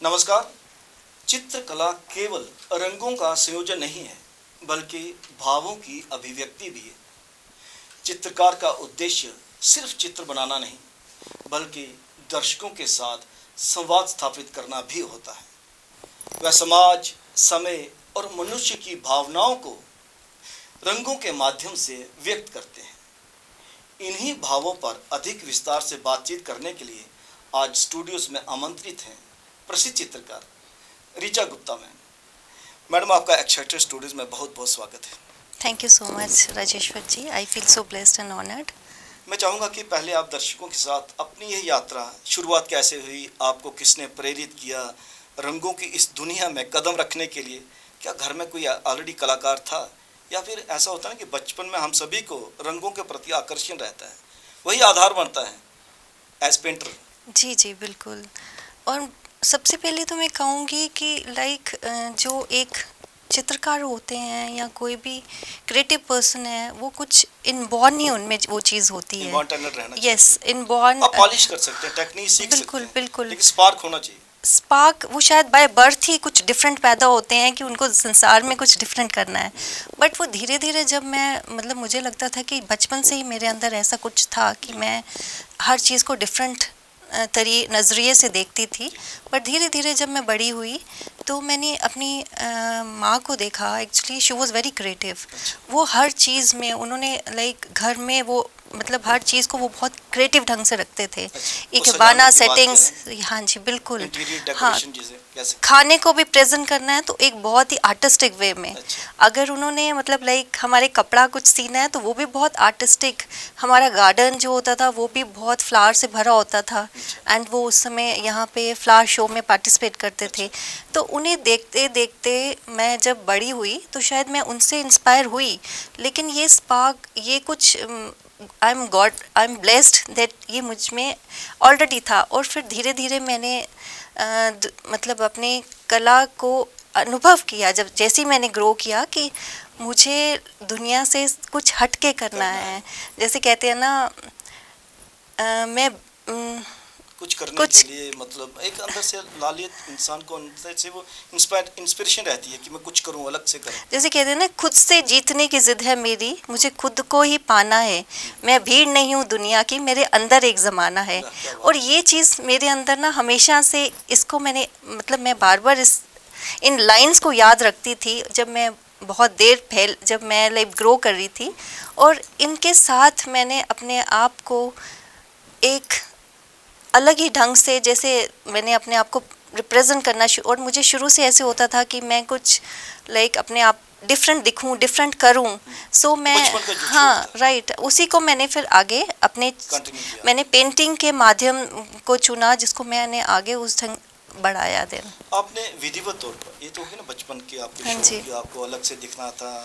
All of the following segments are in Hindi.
नमस्कार। चित्रकला केवल रंगों का संयोजन नहीं है, बल्कि भावों की अभिव्यक्ति भी है। चित्रकार का उद्देश्य सिर्फ चित्र बनाना नहीं, बल्कि दर्शकों के साथ संवाद स्थापित करना भी होता है। वह समाज, समय और मनुष्य की भावनाओं को रंगों के माध्यम से व्यक्त करते हैं। इन्हीं भावों पर अधिक विस्तार से बातचीत करने के लिए आज स्टूडियोज में आमंत्रित हैं प्रसिद्ध चित्रकार ऋचा गुप्ता मैडम, आपका एक्साइटेड स्टूडियोज में बहुत बहुत स्वागत है। Thank you so much Rajeshwar ji, I feel so blessed and honoured. मैं चाहूँगा कि पहले आप दर्शकों के साथ अपनी यह यात्रा शुरुआत कैसे हुई, आपको किसने प्रेरित किया रंगों की इस दुनिया में कदम रखने के लिए? क्या घर में कोई ऑलरेडी कलाकार था, या फिर ऐसा होता है कि बचपन में हम सभी को रंगों के प्रति आकर्षण रहता है, वही आधार बनता है एज पेंटर? जी जी बिल्कुल। और सबसे पहले तो मैं कहूँगी कि जो एक चित्रकार होते हैं या कोई भी क्रिएटिव पर्सन है, वो कुछ इनबॉर्न ही उनमें वो चीज़ होती है। इनबॉर्न टैलेंट रहना चाहिए। Yes, inborn. आप पॉलिश कर सकते हैं, टेक्निक सीख सकते बिल्कुल हैं, बिल्कुल। लेकिन स्पार्क होना चाहिए। स्पार्क वो शायद बाय बर्थ ही कुछ डिफरेंट पैदा होते हैं कि उनको संसार में कुछ डिफरेंट करना है। बट वो धीरे धीरे जब मैं मुझे लगता था कि बचपन से ही मेरे अंदर ऐसा कुछ था कि मैं हर चीज़ को डिफरेंट नज़रिए से देखती थी। पर धीरे धीरे जब मैं बड़ी हुई तो मैंने अपनी माँ को देखा। Actually she was very creative. वो हर चीज़ में उन्होंने घर में वो हर चीज़ को वो बहुत क्रिएटिव ढंग से रखते थे। इकबाना सेटिंग्स, हाँ जी बिल्कुल। हाँ, खाने को भी प्रेजेंट करना है तो एक बहुत ही आर्टिस्टिक वे में। अगर उन्होंने हमारे कपड़ा कुछ सीना है तो वो भी बहुत आर्टिस्टिक। हमारा गार्डन जो होता था वो भी बहुत फ्लावर से भरा होता था। एंड वो उस समय यहाँ पे फ्लावर शो में पार्टिसिपेट करते थे। तो उन्हें देखते देखते मैं जब बड़ी हुई तो शायद मैं उनसे इंस्पायर हुई। लेकिन ये स्पार्क, ये कुछ आई एम ब्लेस्ड दैट ये मुझ में ऑलरेडी था। और फिर धीरे धीरे मैंने अपने कला को अनुभव किया। जब जैसे ही मैंने ग्रो किया कि मुझे दुनिया से कुछ हट के करना है। जैसे कहते हैं ना, मैं कुछ करने के लिए एक अंदर से लालियत इंसान को अंदर से वो इंस्पिरेशन रहती है कि मैं कुछ करूं, अलग से करूं। जैसे कहते हैं ना, खुद से जीतने की जिद है मेरी, मुझे खुद को ही पाना है। मैं भीड़ नहीं हूँ दुनिया की, मेरे अंदर एक ज़माना है। और ये चीज़ मेरे अंदर ना हमेशा से, इसको मैंने मैं बार बार इन लाइंस को याद रखती थी जब मैं बहुत देर जब मैं ग्रो कर रही थी। और इनके साथ मैंने अपने आप को एक अलग ही ढंग से, जैसे मैंने अपने आप को रिप्रेजेंट करना और मुझे शुरू से ऐसे होता था कि मैं कुछ अपने आप डिफरेंट दिखूं, डिफरेंट करूं। सो मैं, हाँ राइट, उसी को मैंने फिर आगे मैंने पेंटिंग के माध्यम को चुना, जिसको मैंने आगे उस ढंग बढ़ाया। देन आपने विधिवत तौर पर, ये तो है ना बचपन के आपके शौक कि आपको अलग से दिखना था,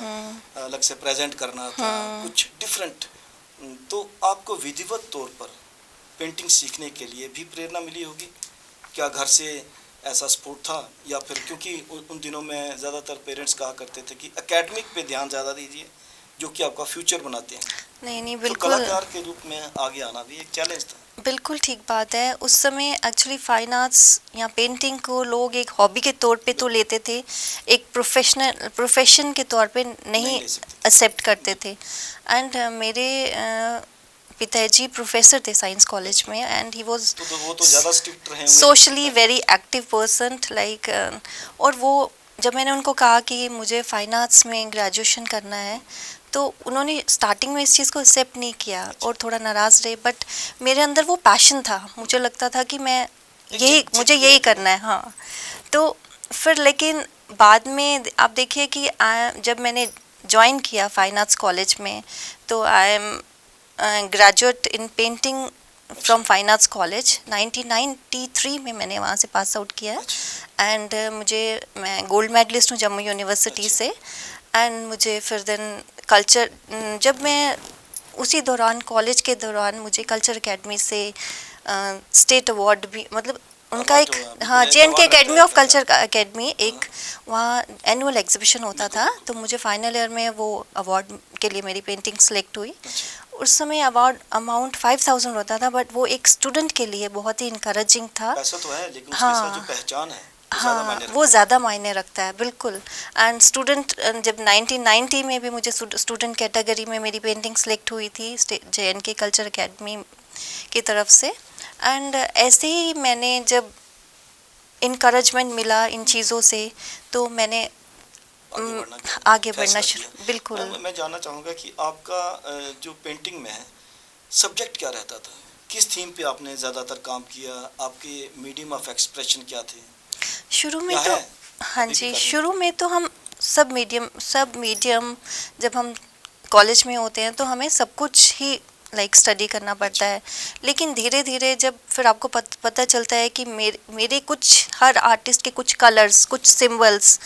अलग से प्रेजेंट करना था, कुछ डिफरेंट, तो आपको विधिवत तौर पर पेंटिंग सीखने के लिए भी प्रेरणा मिली होगी? क्या घर से ऐसा सपोर्ट था, या फिर क्योंकि उन दिनों में ज़्यादातर पेरेंट्स कहा करते थे कि एकेडमिक पे ध्यान ज़्यादा दीजिए, जो कि आपका फ्यूचर बनाते हैं? नहीं तो बिल्कुल, कलाकार के रूप में आगे आना भी एक चैलेंज था। बिल्कुल ठीक बात है। उस समय एक्चुअली फाइन आर्ट्स या पेंटिंग को लोग एक हॉबी के तौर पे तो लेते थे, एक प्रोफेशन के तौर पे नहीं एक्सेप्ट करते थे। एंड मेरे पिताजी प्रोफेसर थे साइंस कॉलेज में। And he was socially very active person और वो, जब मैंने उनको कहा कि मुझे फाइन आर्ट्स में ग्रेजुएशन करना है, तो उन्होंने स्टार्टिंग में इस चीज़ को एक्सेप्ट नहीं किया और थोड़ा नाराज़ रहे। बट मेरे अंदर वो पैशन था, मुझे लगता था कि मुझे यही करना है। हाँ, तो फिर लेकिन बाद में आप देखिए कि जब मैंने ज्वाइन किया फाइन आर्ट्स कॉलेज में, तो I am graduate in painting from fine arts college. 1993 में मैंने वहाँ से पास आउट किया है। एंड मैं गोल्ड मेडलिस्ट हूँ जम्मू यूनिवर्सिटी से। एंड मुझे फिर देन कल्चर, जब मैं उसी दौरान कॉलेज के दौरान मुझे कल्चर एकेडमी से स्टेट अवार्ड भी, उनका एक, हाँ, JNK एकेडमी ऑफ कल्चर का एकेडमी, एक वहाँ एनुअल एग्जीबिशन होता था, तो मुझे फाइनल ईयर में वो अवार्ड के लिए मेरी पेंटिंग सेलेक्ट हुई। उस समय अवार्ड अमाउंट 5000 होता था, बट वो एक स्टूडेंट के लिए बहुत ही इनकरेजिंग था। पैसा तो है, लेकिन उसके हाँ, साथ जो पहचान है हाँ, वो ज़्यादा मायने रखता है, बिल्कुल। एंड स्टूडेंट, जब 1990 में भी मुझे स्टूडेंट कैटेगरी में मेरी पेंटिंग सेलेक्ट हुई थी JNK कल्चर एकेडमी की तरफ से। एंड ऐसे ही मैंने जब इनकरेजमेंट मिला इन चीज़ों से, तो मैंने आगे बढ़ना शुरू, बिल्कुल। मैं जानना चाहूँगा कि आपका जो पेंटिंग में है सब्जेक्ट क्या रहता था, किस थीम पे आपने ज़्यादातर काम किया, आपके मीडियम ऑफ एक्सप्रेशन क्या थे? शुरू में तो, हाँ जी, शुरू में तो हम सब मीडियम जब हम कॉलेज में होते हैं तो हमें सब कुछ ही स्टडी करना पड़ता है। लेकिन धीरे धीरे जब फिर आपको पता चलता है कि मेरे कुछ, हर आर्टिस्ट के कुछ कलर्स, कुछ सिंबल्स,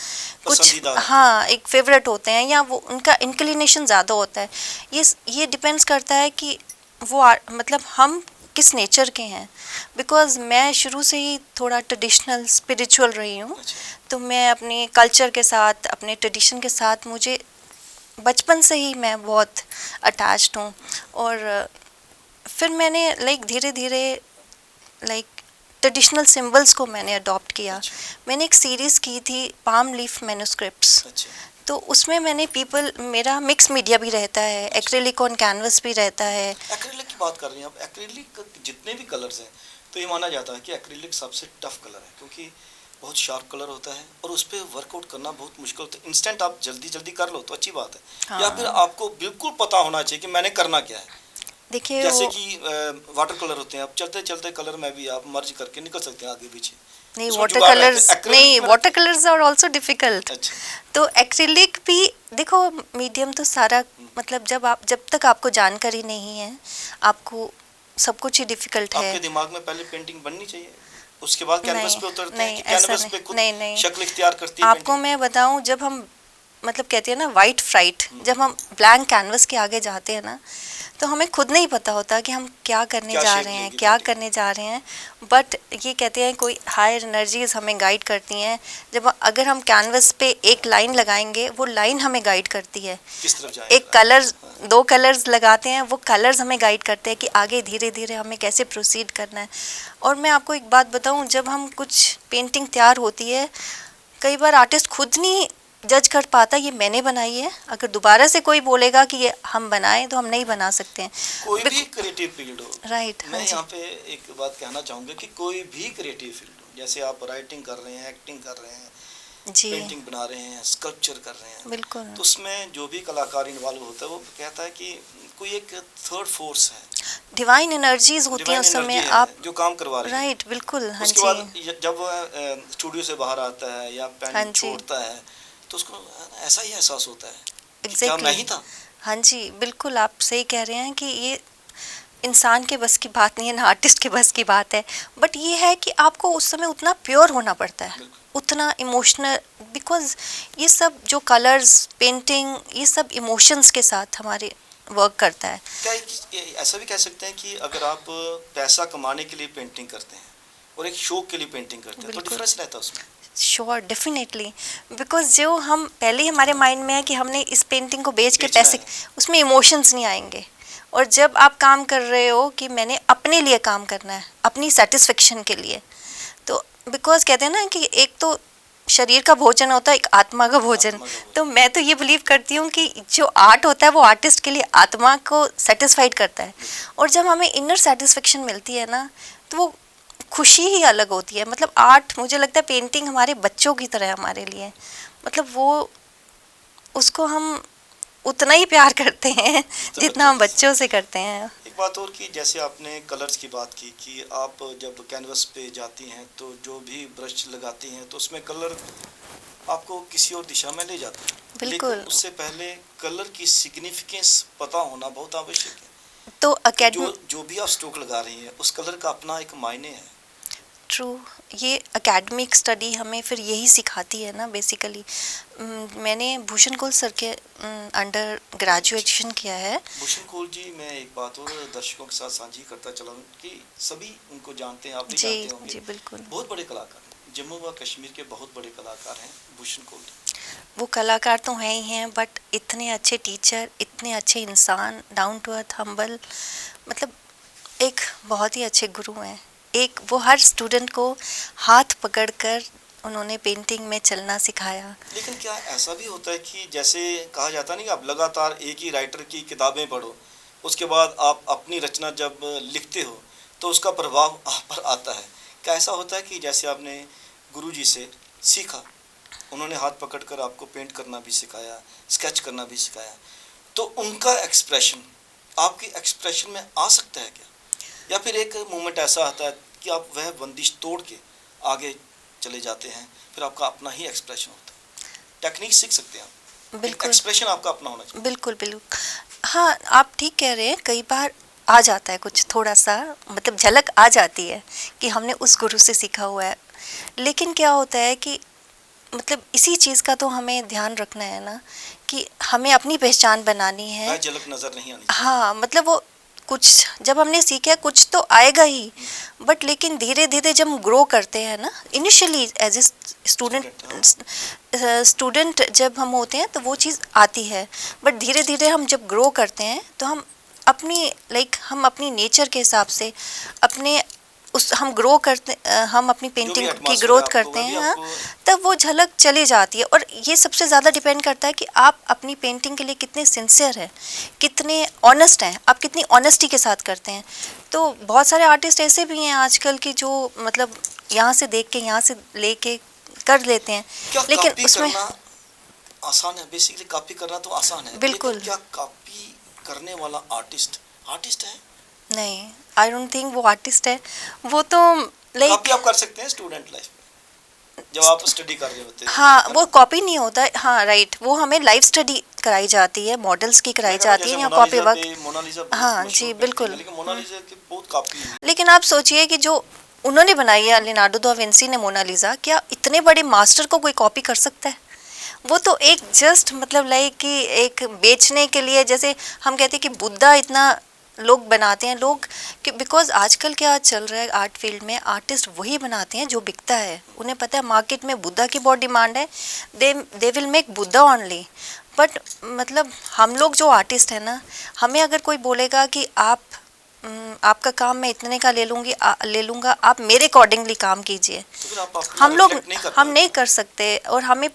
कुछ, हाँ, एक फेवरेट होते हैं, या वो उनका इंक्लिनेशन ज़्यादा होता है। ये डिपेंड्स करता है कि वो मतलब हम किस नेचर के हैं। बिकॉज़ मैं शुरू से ही थोड़ा ट्रेडिशनल स्पिरिचुअल रही हूँ, तो मैं अपने कल्चर के साथ, अपने ट्रेडिशन के साथ, मुझे बचपन से ही मैं बहुत अटैच्ड हूँ। और फिर मैंने धीरे धीरे ट्रेडिशनल सिंबल्स को मैंने अडॉप्ट किया। मैंने एक सीरीज़ की थी पाम लीफ मैन्युस्क्रिप्ट्स, तो उसमें मैंने मेरा मिक्स मीडिया भी रहता है, एक्रिलिक ऑन कैनवस भी रहता है। एक्रिलिक की बात कर रही हैं आप, एक्रिलिक जितने भी कलर्स हैं तो ये माना जाता है कि एक्रिलिक सबसे टफ कलर है, क्योंकि बहुत शार्प कलर होता है और उस पर वर्कआउट करना बहुत मुश्किल होता है। इंस्टेंट आप जल्दी कर लो तो अच्छी बात है, हाँ। या फिर आपको बिल्कुल पता होना चाहिए कि मैंने करना क्या है। देखिए, जैसे कि वाटर कलर होते हैं, आप चलते चलते कलर में भी आप मर्ज करके निकल सकते हैं आगे पीछे। नहीं, water colours are also difficult. तो एक्रिलिक भी देखो, मीडियम तो सारा, मतलब जब तक आपको जानकारी नहीं है, आपको सब कुछ ही डिफिकल्ट है। आपके दिमाग में पहले पेंटिंग बननी चाहिए, उसके बाद कैनवस पे उतरते हैं कि कैनवस पे खुद शक्ल इख्तियार करती है। आपको मैं बताऊं, जब हम मतलब कहते हैं ना वाइट फ्राइट, जब हम ब्लैंक कैनवस के आगे जाते हैं ना, तो हमें खुद नहीं पता होता कि हम क्या करने जा रहे हैं, क्या करने जा रहे हैं। बट ये कहते हैं कोई हायर एनर्जीज हमें गाइड करती हैं। अगर हम कैनवस पे एक लाइन लगाएंगे, वो लाइन हमें गाइड करती है। किस तरफ जाएं? एक कलर, 2 कलर्स लगाते हैं, वो कलर्स हमें गाइड करते हैं कि आगे धीरे धीरे हमें कैसे प्रोसीड करना है। और मैं आपको एक बात बताऊं, जब हम कुछ पेंटिंग तैयार होती है, कई बार आर्टिस्ट खुद नहीं जज कर पाता ये मैंने बनाई है। अगर दोबारा से कोई बोलेगा कि ये हम बनाएं, तो हम नहीं बना सकते हैं। कोई भी क्रिएटिव फील्ड हो, राइट। मैं यहाँ पे एक बात कहना चाहूँगा कि कोई भी क्रिएटिव फील्ड हो, जैसे आप राइटिंग कर रहे हैं, एक्टिंग कर रहे हैं, पेंटिंग बना रहे हैं, स्कल्पचर कर रहे हैं, बिल्कुल, तो उसमें जो भी कलाकार इन्वॉल्व होता है, वो कहता है कि कोई एक थर्ड फोर्स है, डिवाइन एनर्जीज होती हैं उस समय, आप जो काम करवा रहे हैं। राइट, बिल्कुल। हाँ, उसके बाद जब स्टूडियो से बाहर आता है या पेन छोड़ता है, तो उसको ऐसा ही एहसास होता है क्या मैं ही था। हाँ जी, बिल्कुल, आप सही कह रहे हैं कि ये इंसान के बस की बात नहीं है, ना आर्टिस्ट के बस की बात है। बट ये है कि आपको उस समय उतना प्योर होना पड़ता है, उतना इमोशनल, बिकॉज ये सब जो कलर्स, पेंटिंग, ये सब इमोशंस के साथ हमारे वर्क करता है। क्या ऐसा भी कह सकते हैं कि अगर आप पैसा कमाने के लिए पेंटिंग करते हैं और एक शौक के लिए पेंटिंग करते हैं, तो डिफरेंस रहता है उसमें? Sure, definitely. बिकॉज जो हम पहले ही हमारे माइंड में है कि हमने इस पेंटिंग को बेच के पैसे, उसमें इमोशंस नहीं आएंगे। और जब आप काम कर रहे हो कि मैंने अपने लिए काम करना है, अपनी सेटिस्फेक्शन के लिए, तो बिकॉज कहते हैं ना कि एक तो शरीर का भोजन होता है, एक आत्मा का भोजन। तो मैं तो ये बिलीव करती हूँ कि जो आर्ट होता है वो आर्टिस्ट के लिए आत्मा को सेटिस्फाइड करता है। और जब हमें इनर सेटिस्फेक्शन मिलती है ना, तो वो खुशी ही अलग होती है। मतलब आर्ट, मुझे लगता है पेंटिंग हमारे बच्चों की तरह है हमारे लिए। मतलब वो, उसको हम उतना ही प्यार करते हैं जितना हम बच्चों से करते हैं। एक बात और कि जैसे आपने कलर्स की बात की कि आप जब कैनवस पे जाती हैं तो जो भी ब्रश लगाती हैं तो उसमें कलर आपको किसी और दिशा में ले जाता है। बिल्कुल। लेकिन उससे पहले कलर की सिग्निफिकेंस पता होना बहुत आवश्यक है। तो अकेडमी, जो भी आप स्ट्रोक लगा रही हैं, उस कलर का अपना एक मायने है। ट्रू। ये एकेडमिक स्टडी हमें फिर यही सिखाती है ना बेसिकली। मैंने भूषण कोल सर के अंडर ग्रेजुएशन किया है। भूषण कोल जी, मैं एक बात और दर्शकों के साथ साझी करता चला हूँ कि सभी उनको जानते हैं, आप भी जी जानते होंगे। जी बिल्कुल। बहुत बड़े कलाकार हैं, जम्मू व कश्मीर के बहुत बड़े कलाकार हैं भूषण कोल। वो कलाकार तो हैं ही हैं, बट इतने अच्छे टीचर, इतने अच्छे इंसान, डाउन टू अर्थ, हम्बल, मतलब एक बहुत ही अच्छे गुरु हैं। एक वो हर स्टूडेंट को हाथ पकड़कर उन्होंने पेंटिंग में चलना सिखाया। लेकिन क्या ऐसा भी होता है कि जैसे कहा जाता नहीं कि आप लगातार एक ही राइटर की किताबें पढ़ो, उसके बाद आप अपनी रचना जब लिखते हो तो उसका प्रभाव आप पर आता है? क्या ऐसा होता है कि जैसे आपने गुरुजी से सीखा, उन्होंने हाथ पकड़कर आपको पेंट करना भी सिखाया, स्केच करना भी सिखाया, तो उनका एक्सप्रेशन आपकी एक्सप्रेशन में आ सकता है क्या? या फिर एक मोमेंट ऐसा आता है कि आप वह बंदिश तोड़ के आगे चले जाते हैं, फिर आपका अपना ही एक्सप्रेशन होता है? टेक्निक सीख सकते हैं आप, बिल्कुल एक्सप्रेशन आपका अपना होना चाहिए। बिल्कुल बिल्कुल। हाँ, आप ठीक कह रहे हैं। कई बार आ जाता है कुछ थोड़ा सा, मतलब झलक आ जाती है कि हमने उस गुरु से सीखा हुआ है। लेकिन क्या होता है कि मतलब इसी चीज़ का तो हमें ध्यान रखना है ना कि हमें अपनी पहचान बनानी है। वह झलक नजर नहीं आनी चाहिए। हाँ, मतलब वो कुछ जब हमने सीखा है कुछ तो आएगा ही, बट लेकिन धीरे धीरे जब हम ग्रो करते हैं ना, इनिशियली एज ए स्टूडेंट जब हम होते हैं तो वो चीज़ आती है, बट धीरे धीरे हम जब ग्रो करते हैं तो हम अपनी हम अपनी नेचर के हिसाब से अपने उस हम ग्रो करते, हम अपनी पेंटिंग की atmosphere ग्रोथ आपको, करते वह भी हैं, हाँ, आपको तब वो झलक चली जाती है। और ये सबसे ज़्यादा डिपेंड करता है कि आप अपनी पेंटिंग के लिए कितने सिंसियर हैं, कितने ऑनेस्ट हैं, आप कितनी ऑनेस्टी के साथ करते हैं। तो बहुत सारे आर्टिस्ट ऐसे भी हैं आजकल की जो मतलब यहाँ से देख के यहाँ से लेके कर लेते हैं, क्या लेकिन कॉपी उसमें करना आसान है? बेसिकली कॉपी करना तो आसान है, बिल्कुल लेकिन क्या कॉपी करने वाला आर्टिस्ट आर्टिस्ट है? नहीं, आई डोंट थिंक वो आर्टिस्ट है। वो तो लाइक कॉपी आप कर सकते हैं स्टूडेंट लाइफ में, जब आप स्टडी कर रहे होते हैं। हाँ, है वो ना? कॉपी नहीं होता है। हाँ राइट, वो हमें लाइव स्टडी कराई जाती है, मॉडल्स की कराई मैं कहता हूँ जाती है जैसे या कॉपी मोनालिसा वर्क। पे, मोनालिसा बहुत हाँ मशहूर जी पेंटिंग बिल्कुल। है, लेकिन मोनालिसा की बहुत कॉपी हुई। लेकिन आप सोचिए कि जो उन्होंने बनाई है, लियोनार्डो दा विंसी ने मोनालिसा, क्या इतने बड़े मास्टर को कोई कॉपी कर सकता है? वो तो एक जस्ट मतलब लाइक कि एक बेचने के लिए, जैसे हम कहते हैं कि बुद्धा इतना लोग बनाते हैं लोग, कि बिकॉज आजकल क्या चल रहा है आर्ट फील्ड में, आर्टिस्ट वही बनाते हैं जो बिकता है। उन्हें पता है मार्केट में बुद्धा की बहुत डिमांड है, they will make Buddha only. But मतलब हम लोग जो आर्टिस्ट हैं ना, हमें अगर कोई बोलेगा कि आपका काम मैं इतने का ले लूँगा, आप मेरे अकॉर्डिंगली काम कीजिए, तो फिर आप अपना हम लोग reflect नहीं कर हम पाएंगे। नहीं कर सकते। और हमें,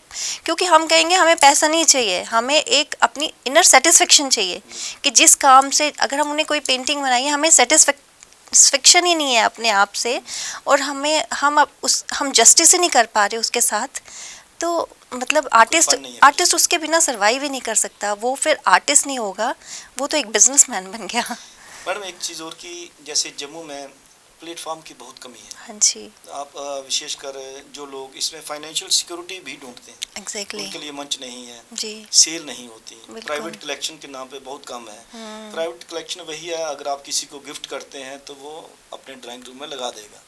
क्योंकि हम कहेंगे हमें पैसा नहीं चाहिए, हमें एक अपनी इनर सेटिस्फेक्शन चाहिए कि जिस काम से अगर हम उन्हें कोई पेंटिंग बनाई है, हमें सेटिस्फेक्शन ही नहीं है अपने आप से, और हम जस्टिस ही नहीं कर पा रहे उसके साथ, तो मतलब fun नहीं है। आर्टिस्ट उसके बिना सर्वाइव ही नहीं कर सकता। वो फिर आर्टिस्ट नहीं होगा, वो तो एक बिजनेसमैन बन गया। मैडम एक चीज़ और कि जैसे जम्मू में प्लेटफॉर्म की बहुत कमी है। हाँ जी आप विशेषकर जो लोग इसमें फाइनेंशियल सिक्योरिटी भी ढूंढते हैं, एग्जैक्टली उनके लिए मंच नहीं है, जी सेल नहीं होती, बिल्कुल। प्राइवेट कलेक्शन के नाम पे बहुत कम है। प्राइवेट कलेक्शन वही है, अगर आप किसी को गिफ्ट करते हैं तो वो अपने ड्राइंग रूम में लगा देगा,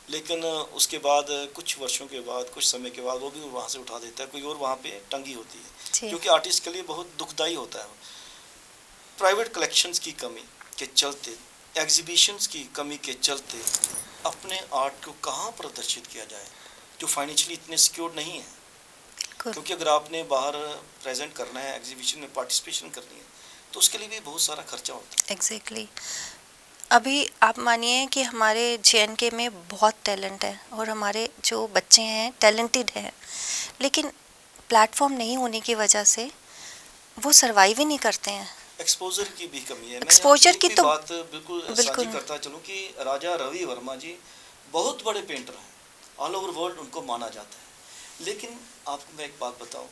लेकिन उसके बाद कुछ वर्षों के बाद, कुछ समय के बाद वो भी वहाँ से उठा देता है, कोई और वहाँ पे टंगी होती है, जी क्योंकि आर्टिस्ट के लिए बहुत दुखदाई होता है। प्राइवेट कलेक्शंस की कमी के चलते, एग्जीबिशंस की कमी के चलते अपने आर्ट को कहाँ प्रदर्शित किया जाए जो फाइनेंशियली इतने सिक्योर नहीं है? Good. क्योंकि अगर आपने बाहर प्रेजेंट करना है, एग्जीबिशन में पार्टिसिपेशन करनी है, तो उसके लिए भी बहुत सारा खर्चा होता है। एग्जैक्टली अभी आप मानिए कि हमारे JNK में बहुत टैलेंट है और हमारे जो बच्चे हैं टैलेंटेड हैं, लेकिन प्लेटफॉर्म नहीं होने की वजह से वो सर्वाइव ही नहीं करते हैं। एक्सपोजर की भी कमी है। एक्सपोजर की तो बात बिल्कुल साझी बिल्कुल करता चलूँ कि राजा रवि वर्मा जी बहुत बड़े पेंटर हैं, ऑल ओवर वर्ल्ड उनको माना जाता है, लेकिन आपको मैं एक बात बताऊं,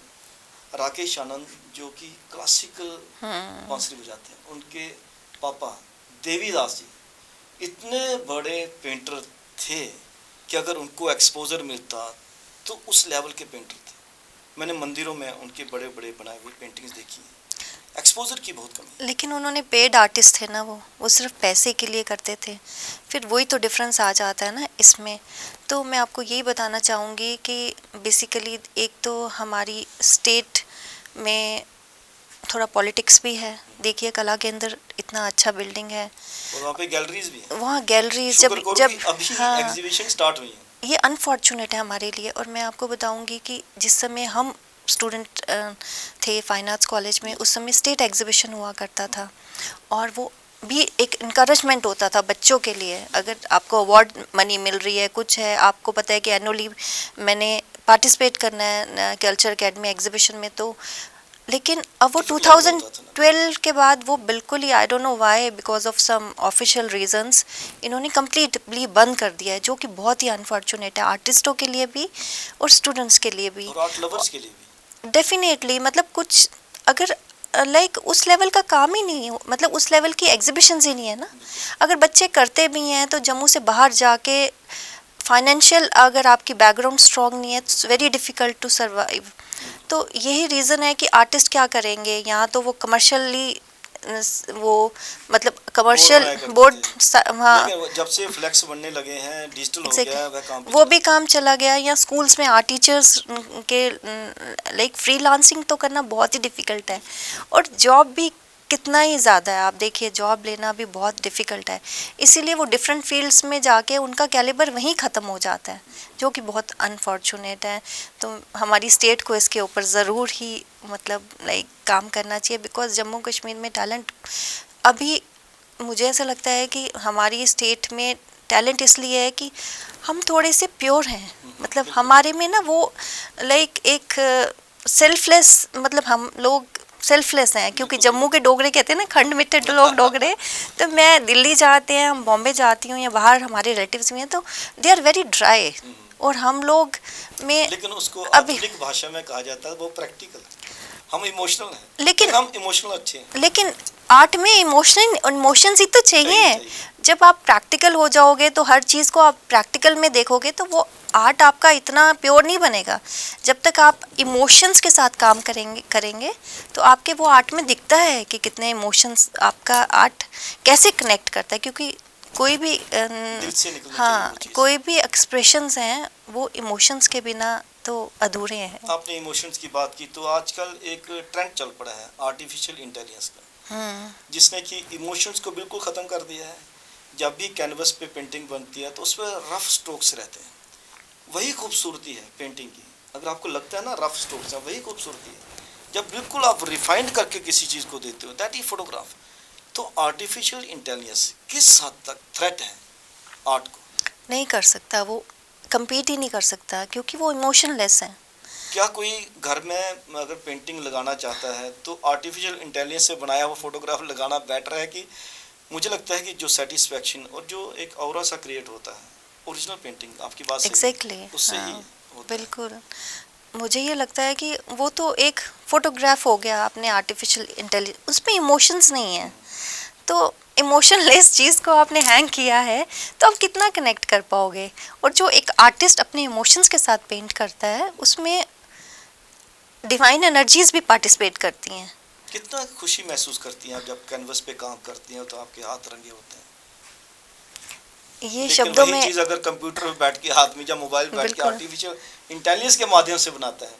राकेश आनंद जो कि क्लासिकल बांसुरी बजाते हैं, उनके पापा देवीदास जी इतने बड़े पेंटर थे कि अगर उनको एक्सपोजर मिलता तो उस लेवल के पेंटर थे। मैंने मंदिरों में उनके बड़े बड़े बनाए हुए पेंटिंग्स देखी हैं। एक्सपोजर की बहुत कमी। लेकिन उन्होंने पेड आर्टिस्ट थे ना, वो सिर्फ पैसे के लिए करते थे, फिर वही तो डिफरेंस आ जाता है ना इसमें। तो मैं आपको यही बताना चाहूँगी कि बेसिकली एक तो हमारी स्टेट में थोड़ा पॉलिटिक्स भी है। देखिए कला के अंदर इतना अच्छा बिल्डिंग है और वहाँ पे गैलरीज भी हैं। वहाँ गैलरीज शुक्र करो जब कि अभी हाँ, एग्जीबिशन स्टार्ट हुई है। ये अनफॉर्चुनेट है हमारे लिए। और मैं आपको बताऊंगी कि जिस समय हम स्टूडेंट थे फाइन आर्ट्स कॉलेज में, उस समय स्टेट एग्जीबिशन हुआ करता था, और वो भी एक इनकरेजमेंट होता था बच्चों के लिए। अगर आपको अवार्ड मनी मिल रही है, कुछ है, आपको पता है कि एनुअली मैंने पार्टिसिपेट करना है कल्चर अकेडमी एग्जीबिशन में, तो लेकिन अब वो 2012 के बाद वो बिल्कुल ही, I don't know why, because of some official reasons, इन्होंने कम्प्लीटली बंद कर दिया है, जो कि बहुत ही अनफॉर्चुनेट है आर्टिस्टों के लिए भी और स्टूडेंट्स के लिए भी, और आर्ट लवर्स के लिए भी। डेफिनेटली। मतलब कुछ अगर लाइक उस लेवल का काम ही नहीं है, मतलब उस लेवल की एग्जीबिशंस ही नहीं है ना। अगर बच्चे करते भी हैं तो जम्मू से बाहर जाके, फाइनेंशियल अगर आपकी बैकग्राउंड स्ट्रॉन्ग नहीं है, it's very difficult to survive. तो यही रीज़न है कि आर्टिस्ट क्या करेंगे यहाँ, तो वो कमर्शियली वो मतलब कमर्शियल बोर्ड, हाँ, लेकिन जब से फ्लेक्स बनने लगे हैं, डिजिटल हो Exactly. गया है, वह काम वो भी काम चला गया। या स्कूल्स में आर्ट टीचर्स के लाइक फ्रीलांसिंग तो करना बहुत ही डिफ़िकल्ट है, और जॉब भी कितना ही ज़्यादा है। आप देखिए जॉब लेना भी बहुत डिफ़िकल्ट है, इसीलिए वो डिफरेंट फील्ड्स में जाके उनका कैलिबर वहीं ख़त्म हो जाता है, जो कि बहुत अनफॉर्चुनेट है। तो हमारी स्टेट को इसके ऊपर ज़रूर ही मतलब लाइक काम करना चाहिए, बिकॉज जम्मू कश्मीर में टैलेंट अभी, मुझे ऐसा लगता है कि हमारी स्टेट में टैलेंट इसलिए है कि हम थोड़े से प्योर हैं। मतलब हमारे में ना वो लाइक एक सेल्फलेस, मतलब हम लोग सेल्फलेस हैं, क्योंकि जम्मू के डोगरे कहते हैं ना, खंड मिट्ठे लोग डोगरे। तो मैं दिल्ली जाते हैं, हम बॉम्बे जाती हूँ, या बाहर हमारे रिलेटिव्स भी हैं, तो दे आर वेरी ड्राई। और हम लोग में लेकिन उसको अभी आधुनिक भाषा में कहा जाता है वो प्रैक्टिकल। हम इमोशनल हैं, लेकिन हम इमोशनल अच्छे हैं। लेकिन आर्ट में इमोशंस ही तो चाहिए। जब आप प्रैक्टिकल हो जाओगे तो हर चीज़ को आप प्रैक्टिकल में देखोगे, तो वो आर्ट आपका इतना प्योर नहीं बनेगा। जब तक आप इमोशंस के साथ काम करेंगे तो आपके वो आर्ट में दिखता है कि कितने इमोशंस आपका आर्ट कैसे कनेक्ट करता है। क्योंकि कोई भी दिल से निकलनी चाहिए हाँ, वो चीज़। कोई भी एक्सप्रेशंस हैं वो इमोशंस के बिना तो अधूरे हैं। आपने इमोशंस की बात की, तो आजकल एक ट्रेंड चल पड़ा है आर्टिफिशियल इंटेलिजेंस का, जिसने कि इमोशंस को बिल्कुल ख़त्म कर दिया है। जब भी कैनवस पे पेंटिंग बनती है तो उस पर रफ स्ट्रोक्स रहते हैं, वही खूबसूरती है पेंटिंग की। अगर आपको लगता है ना रफ स्ट्रोक्स है, वही खूबसूरती है। जब बिल्कुल आप रिफाइंड करके किसी चीज़ को देते हो, दैट इज फोटोग्राफ। तो आर्टिफिशियल इंटेलिजेंस किस हद तक थ्रेट है आर्ट को? नहीं कर सकता, वो compete ही नहीं कर सकता, क्योंकि वो इमोशनलेस है। क्या कोई घर में अगर पेंटिंग लगाना चाहता है तो आर्टिफिशियल इंटेलिजेंस से बनाया हुआ फोटोग्राफ लगाना बेटर है? कि मुझे लगता है कि जो सेटिस्फैक्शन और जो एक ऑरा सा क्रिएट होता है ओरिजिनल पेंटिंग, आपकी बात सही है, एग्जैक्टली, उससे ही हाँ, होता है। बिल्कुल। मुझे ये लगता है कि वो तो एक फोटोग्राफ हो गया आपने आर्टिफिशियल इंटेलिजेंस, उसमें इमोशंस नहीं है। तो इमोशनलेस चीज़ को आपने हैंग किया है, तो आप कितना कनेक्ट कर पाओगे? और जो एक आर्टिस्ट अपने इमोशंस के साथ पेंट करता है, उसमें डिवाइन एनर्जीज भी पार्टिसिपेट करती हैं। कितना खुशी महसूस करती हैं आप जब कैनवस पे काम करती हैं तो आपके हाथ रंगे होते हैं? ये लेकिन शब्दों वही में चीज़ अगर कंप्यूटर पे बैठ के हाथ में या मोबाइल पे बैठ के बिल्कुल। आर्टिफिशियल इंटेलिजेंस के माध्यम से बनाता है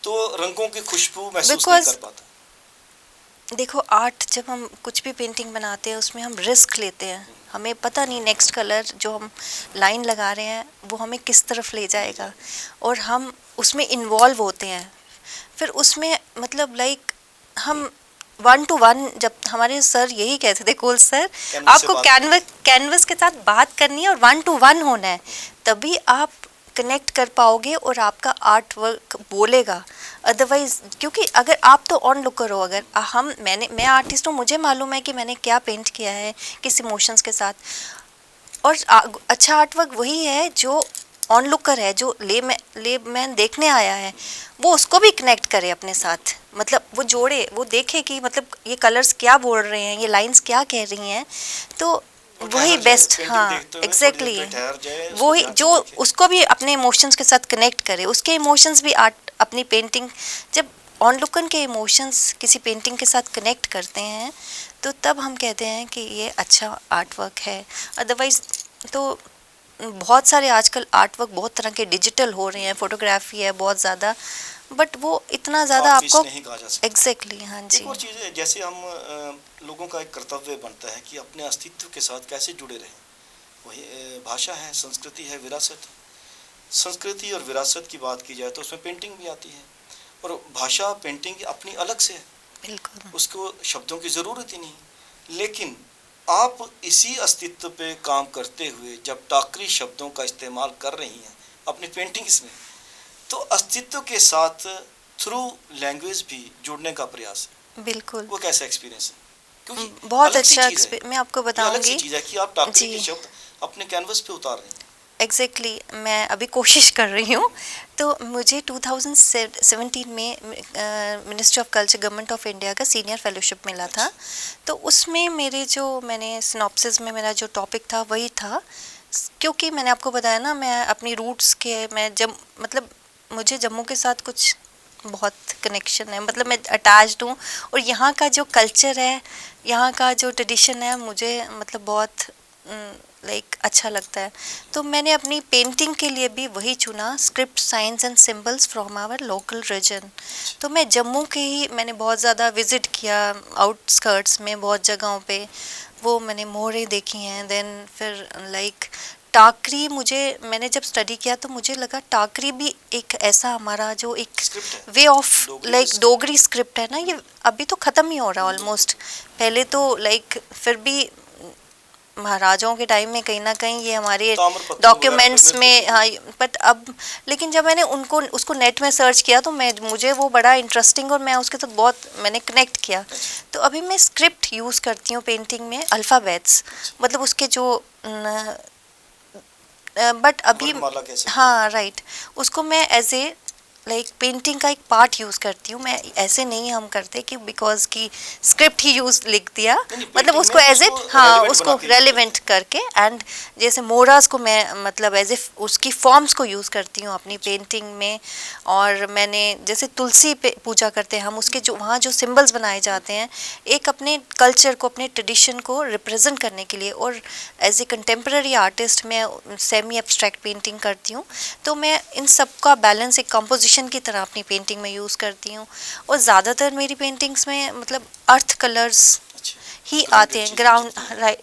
तो रंगों की खुशबू महसूस नहीं Because कर पाता। देखो आर्ट, जब हम कुछ भी पेंटिंग बनाते हैं उसमें हम रिस्क लेते हैं। हमें पता नहीं नेक्स्ट कलर जो हम लाइन लगा रहे हैं वो हमें किस तरफ ले जाएगा, और हम उसमें इन्वॉल्व होते हैं। फिर उसमें मतलब लाइक हम 1 to 1, जब हमारे सर यही कहते थे, कोल सर, कैनवस से आपको बात कैनवस के साथ बात करनी है और 1 to 1 होना है, तभी आप कनेक्ट कर पाओगे और आपका आर्ट वर्क बोलेगा। अदरवाइज, क्योंकि अगर आप तो ऑन लुकर हो, अगर मैं आर्टिस्ट हूँ, मुझे मालूम है कि मैंने क्या पेंट किया है, किस इमोशंस के साथ। और अच्छा आर्ट वर्क वही है जो ऑन लुकर है, जो ले मैन देखने आया है, वो उसको भी कनेक्ट करे अपने साथ। मतलब वो जोड़े, वो देखे कि मतलब ये कलर्स क्या बोल रहे हैं, ये लाइंस क्या कह रही हैं, तो वही बेस्ट। हाँ, एग्जैक्टली, वही जो उसको भी अपने इमोशंस के साथ कनेक्ट करे, उसके इमोशंस भी आर्ट अपनी पेंटिंग जब ऑनलुकन के इमोशंस किसी पेंटिंग के साथ कनेक्ट करते हैं तो तब हम कहते हैं कि ये अच्छा आर्ट वर्क है। अदरवाइज तो बहुत सारे आजकल आर्ट वर्क बहुत तरह के डिजिटल हो रहे हैं, फोटोग्राफी है बहुत ज़्यादा, बट वो इतना ज़्यादा आर्ट पीस आपको नहीं कहा जा सकता। एग्जैक्टली हाँ जी। एक और चीज़ है, जैसे हम लोगों का एक कर्तव्य बनता है कि अपने अस्तित्व के साथ कैसे जुड़े रहें। वही भाषा है, संस्कृति है, विरासत है। संस्कृति और विरासत की बात की जाए तो उसमें पेंटिंग भी आती है, और भाषा पेंटिंग अपनी अलग से है, बिल्कुल उसको शब्दों की ज़रूरत ही नहीं। लेकिन आप इसी अस्तित्व पे काम करते हुए जब टाकरी शब्दों का इस्तेमाल कर रही हैं अपनी पेंटिंग्स में, तो अस्तित्व के साथ थ्रू लैंग्वेज भी जुड़ने का प्रयास है। बिल्कुल वो कैसा एक्सपीरियंस है? क्योंकि बहुत अलग सी अच्छा चीज़ है, मैं आपको ये अलग सी बताऊंगी। चीज़ है कि आप टाकरी के जी शब्द अपने कैनवस पे उतार रहे हैं। एग्जैक्टली मैं अभी कोशिश कर रही हूँ। तो मुझे 2017 में ministry of culture government of India का सीनियर फेलोशिप मिला था। तो उसमें मेरे जो मैंने सिनॉप्सिस में मेरा जो टॉपिक था वही था, क्योंकि मैंने आपको बताया ना मैं अपनी रूट्स के मैं जब मतलब मुझे जम्मू के साथ कुछ बहुत कनेक्शन है, मतलब मैं अटैच्ड हूँ, और यहाँ का जो कल्चर है, यहाँ का जो ट्रेडिशन है मुझे मतलब बहुत लाइक अच्छा लगता है। तो मैंने अपनी पेंटिंग के लिए भी वही चुना, script science and symbols from our local region. तो मैं जम्मू के ही मैंने बहुत ज़्यादा विज़िट किया, आउटस्कर्ट्स में बहुत जगहों पे वो मैंने मोहरें देखी हैं। देन फिर लाइक टाकरी मैंने जब स्टडी किया तो मुझे लगा टाकरी भी एक ऐसा हमारा जो एक way of like Dogri script है ना, ये अभी तो ख़त्म ही हो रहा है ऑलमोस्ट। पहले तो लाइक फिर भी महाराजाओं के टाइम में कहीं ना कहीं ये हमारे डॉक्यूमेंट्स में हाँ, बट अब लेकिन जब मैंने उसको नेट में सर्च किया तो मुझे वो बड़ा इंटरेस्टिंग और मैं उसके साथ बहुत मैंने कनेक्ट किया। तो अभी मैं स्क्रिप्ट यूज़ करती हूँ पेंटिंग में, अल्फ़ाबेट्स, मतलब उसके जो बट अभी हाँ राइट, उसको मैं एज ए लाइक पेंटिंग का एक पार्ट यूज़ करती हूँ मैं। ऐसे नहीं हम करते कि बिकॉज की स्क्रिप्ट ही यूज़ लिख दिया, मतलब उसको एज ए हाँ उसको रेलिवेंट करके, एंड जैसे मोरास को मैं मतलब एज ए उसकी फॉर्म्स को यूज़ करती हूँ अपनी पेंटिंग में। और मैंने जैसे तुलसी पे पूजा करते हैं हम, उसके जो वहाँ जो सिंबल्स बनाए जाते हैं एक अपने कल्चर को अपने ट्रेडिशन को रिप्रेजेंट करने के लिए। और एज ए कंटेम्प्रेरी आर्टिस्ट मैं सेमी एब्स्ट्रैक्ट पेंटिंग करती हूँ, तो मैं इन सब का बैलेंस एक कंपोजिशन की तरह अपनी पेंटिंग में यूज़ करती हूँ। और ज़्यादातर मेरी पेंटिंग्स में मतलब अर्थ कलर्स ही आते हैं, ग्राउंड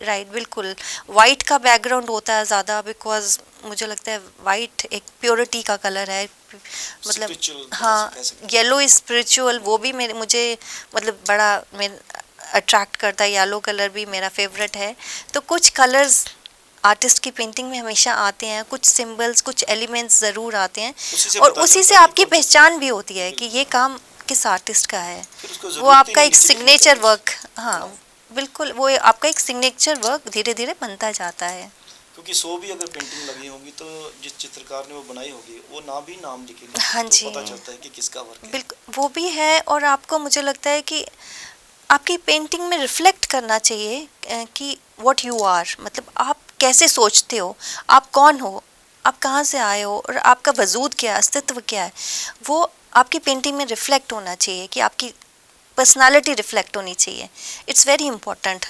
राइट बिल्कुल। वाइट का बैकग्राउंड होता है ज़्यादा, बिकॉज मुझे लगता है वाइट एक प्योरिटी का कलर है, मतलब हाँ येलो इज स्पिरिचुअल, वो भी मुझे मतलब बड़ा अट्रैक्ट करता है। येलो कलर भी मेरा फेवरेट है। तो कुछ कलर्स आर्टिस्ट की पेंटिंग में हमेशा आते हैं, कुछ सिंबल्स कुछ एलिमेंट्स ज़रूर आते हैं, और उसी से आपकी पहचान भी होती है कि ये काम किस आर्टिस्ट का है। वो आपका एक सिग्नेचर वर्क, हाँ बिल्कुल, वो आपका एक सिग्नेचर वर्क धीरे धीरे बनता जाता है। क्योंकि 100 भी अगर पेंटिंग लगी होगी तो जिस चित्रकार ने वो बनाई होगी वो नाम लिखेंगे, हाँ तो जी पता चलता है कि किसका वर्क है। बिल्कुल वो भी है। और आपको मुझे लगता है कि आपकी पेंटिंग में रिफ्लेक्ट करना चाहिए कि व्हाट यू आर, मतलब आप कैसे सोचते हो, आप कौन हो, आप कहाँ से आए हो, और आपका वजूद क्या है, अस्तित्व क्या है, वो आपकी पेंटिंग में रिफ्लेक्ट होना चाहिए, कि आपकी पर्सनालिटी रिफ्लेक्ट होनी चाहिए। It's very important.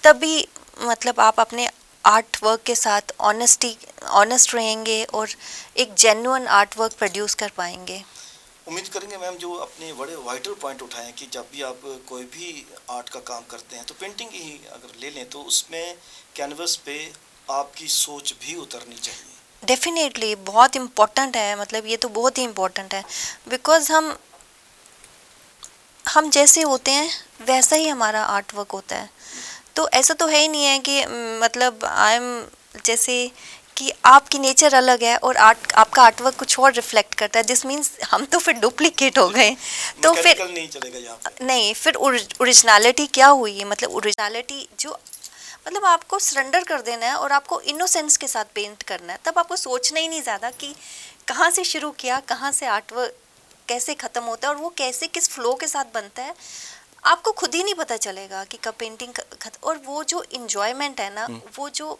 तभी मतलब आप अपने आर्ट वर्क के साथ ऑनेस्ट रहेंगे और एक जेन्युइन आर्ट वर्क प्रोड्यूस कर पाएंगे। उम्मीद करेंगे मैम जो अपने बड़े वाइटल पॉइंट उठाए कि जब भी आप कोई भी आर्ट का काम करते हैं तो पेंटिंग ही अगर ले लें तो उसमें कैनवस पे आपकी सोच भी उतरनी चाहिए। डेफिनेटली बहुत इम्पोर्टेंट है, मतलब ये तो बहुत ही इम्पोर्टेंट है, बिकॉज हम जैसे होते हैं वैसा ही हमारा आर्ट वर्क होता है। तो ऐसा तो है ही नहीं है कि मतलब आई एम जैसे कि आपकी नेचर अलग है और आपका आर्ट वर्क कुछ और रिफ्लेक्ट करता है, दिस मीन्स हम तो फिर डुप्लीकेट हो गए। तो फिर नहीं चलेगा यहाँ पे। नहीं, फिर ओरिजिनलिटी क्या हुई, मतलब ओरिजिनलिटी जो मतलब आपको सरेंडर कर देना है और आपको इनोसेंस के साथ पेंट करना है। तब आपको सोचना ही नहीं ज़्यादा कि कहाँ से शुरू किया, कहाँ से आर्ट वर्क कैसे ख़त्म होता है और वो कैसे किस फ्लो के साथ बनता है, आपको खुद ही नहीं पता चलेगा कि कब पेंटिंग और वो जो इन्जॉयमेंट है ना, वो जो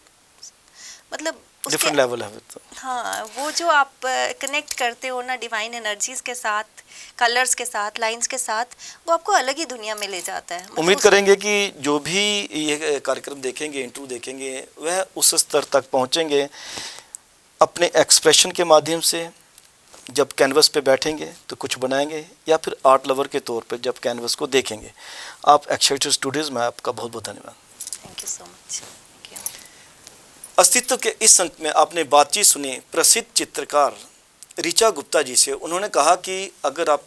मतलब डिफरेंट लेवल है तो। हाँ, वो जो आप कनेक्ट करते हो ना डिवाइन एनर्जीज के साथ, कलर्स के साथ, लाइंस के साथ, वो आपको अलग ही दुनिया में ले जाता है। उम्मीद करेंगे कि जो भी ये कार्यक्रम देखेंगे, इंटरव्यू देखेंगे, वह उस स्तर तक पहुंचेंगे अपने एक्सप्रेशन के माध्यम से। जब कैनवस पे बैठेंगे तो कुछ बनाएंगे, या फिर आर्ट लवर के तौर पे जब कैनवस को देखेंगे। आप एक्साइटेड स्टूडियोज़ में आपका बहुत बहुत धन्यवाद। Thank you so much. अस्तित्व के इस अंक में आपने बातचीत सुनी प्रसिद्ध चित्रकार ऋचा गुप्ता जी से। उन्होंने कहा कि अगर आप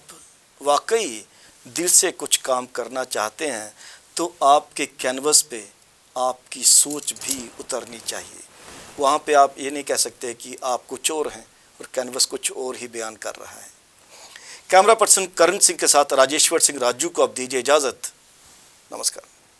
वाकई दिल से कुछ काम करना चाहते हैं तो आपके कैनवस पे आपकी सोच भी उतरनी चाहिए। वहाँ पे आप ये नहीं कह सकते कि आप कुछ और हैं और कैनवस कुछ और ही बयान कर रहा है। कैमरा पर्सन करण सिंह के साथ राजेश्वर सिंह राजू को अब दीजिए इजाज़त। नमस्कार।